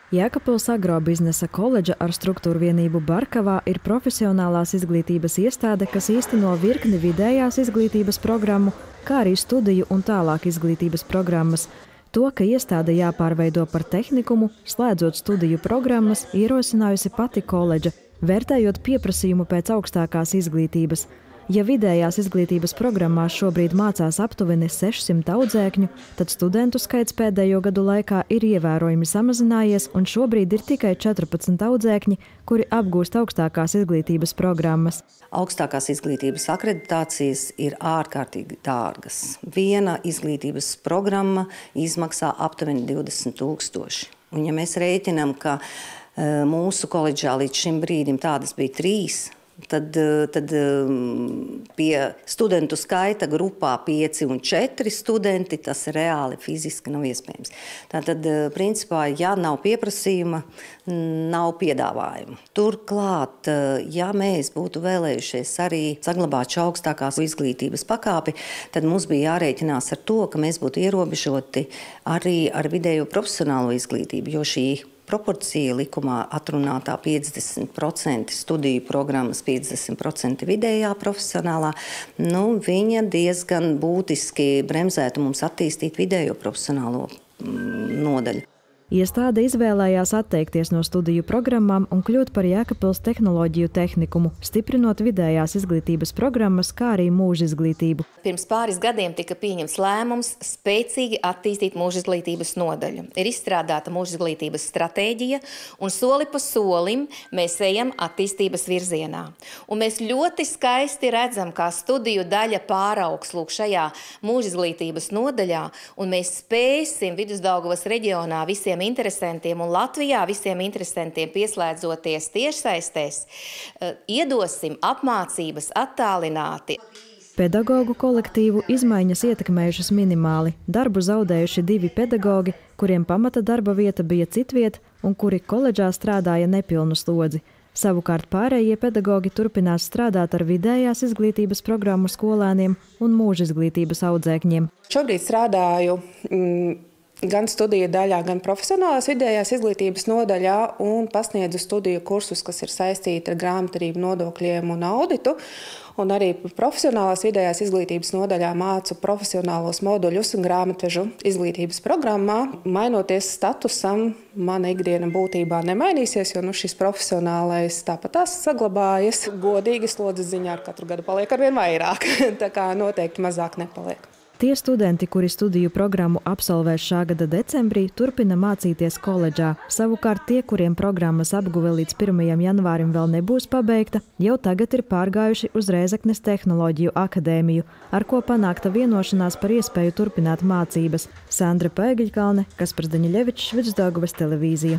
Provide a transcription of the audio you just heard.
Jēkabpils agrobiznesa koledža ar struktūru vienību Barkavā ir profesionālās izglītības iestāde, kas īsteno virkni vidējās izglītības programmu, kā arī studiju un tālāk izglītības programmas. To, ka iestāde jāpārveido par tehnikumu, slēdzot studiju programmas, ierosinājusi pati koledža, vērtējot pieprasījumu pēc augstākās izglītības. Ja vidējās izglītības programmās šobrīd mācās aptuveni 600 audzēkņu, tad studentu skaits pēdējo gadu laikā ir ievērojami samazinājies, un šobrīd ir tikai 14 audzēkņi, kuri apgūst augstākās izglītības programmas. Augstākās izglītības akreditācijas ir ārkārtīgi dārgas. Viena izglītības programma izmaksā aptuveni 20 000. Un ja mēs rēķinām, ka mūsu koledžā līdz šim brīdim tādas bija 3, tad pie studentu skaita grupā 5 un 4 studenti tas reāli fiziski nav iespējams. Tātad, principā, ja nav pieprasījuma, nav piedāvājuma. Turklāt, ja mēs būtu vēlējušies arī saglabāt šo augstākās izglītības pakāpi, tad mums bija jārēķinās ar to, ka mēs būtu ierobežoti arī ar vidējo profesionālo izglītību, jo šī proporcija likumā atrunātā 50% studiju programmas, 50% vidējā profesionālā, viņa diezgan būtiski bremzētu mums attīstīt vidējo profesionālo nodaļu. Iestāde izvēlējās atteikties no studiju programmām un kļūt par Jēkabpils tehnoloģiju tehnikumu, stiprinot vidējās izglītības programmas, kā arī mūža izglītību. Pirms pāris gadiem tika pieņemts lēmums spēcīgi attīstīt mūža izglītības nodaļu. Ir izstrādāta mūža izglītības stratēģija, un soli pa solim mēs ejam attīstības virzienā. Un mēs ļoti skaisti redzam, kā studiju daļa pāraugs lūk šajā mūža izglītības nodaļā, un mēs spēsim Vidusdaugavas reģionā visiem interesantiem un Latvijā visiem interesantiem pieslēdzoties tiešsaistēs, iedosim apmācības attālināti. Pedagogu kolektīvu izmaiņas ietekmējušas minimāli. Darbu zaudējuši 2 pedagogi, kuriem pamata darba vieta bija citvieta un kuri koledžā strādāja nepilnu slodzi. Savukārt pārējie pedagogi turpinās strādāt ar vidējās izglītības programmu skolēniem un mūža izglītības audzēkņiem. Šobrīd strādāju gan studiju daļā, gan profesionālās vidējās izglītības nodaļā un pasniedzu studiju kursus, kas ir saistīti ar grāmatvedību, nodokļiem un auditu. Un arī profesionālās vidējās izglītības nodaļā mācu profesionālos moduļus un grāmatvežu izglītības programmā. Mainoties statusam, mana ikdiena būtībā nemainīsies, jo šis profesionālais tāpat tās saglabājas. Godīgi slodzes ziņā ar katru gadu paliek arvien vairāk, tā kā noteikti mazāk nepaliek. Tie studenti, kuri studiju programmu absolvēs šā gada decembrī, turpina mācīties koledžā. Savukārt tie, kuriem programmas apguve līdz 1. janvārim vēl nebūs pabeigta, jau tagad ir pārgājuši uz Rēzeknes tehnoloģiju akadēmiju, ar ko panākta vienošanās par iespēju turpināt mācības. Sandra Pēgiļkalne, Kaspars Daņiļevičs, Vidusdaugavas televīzija.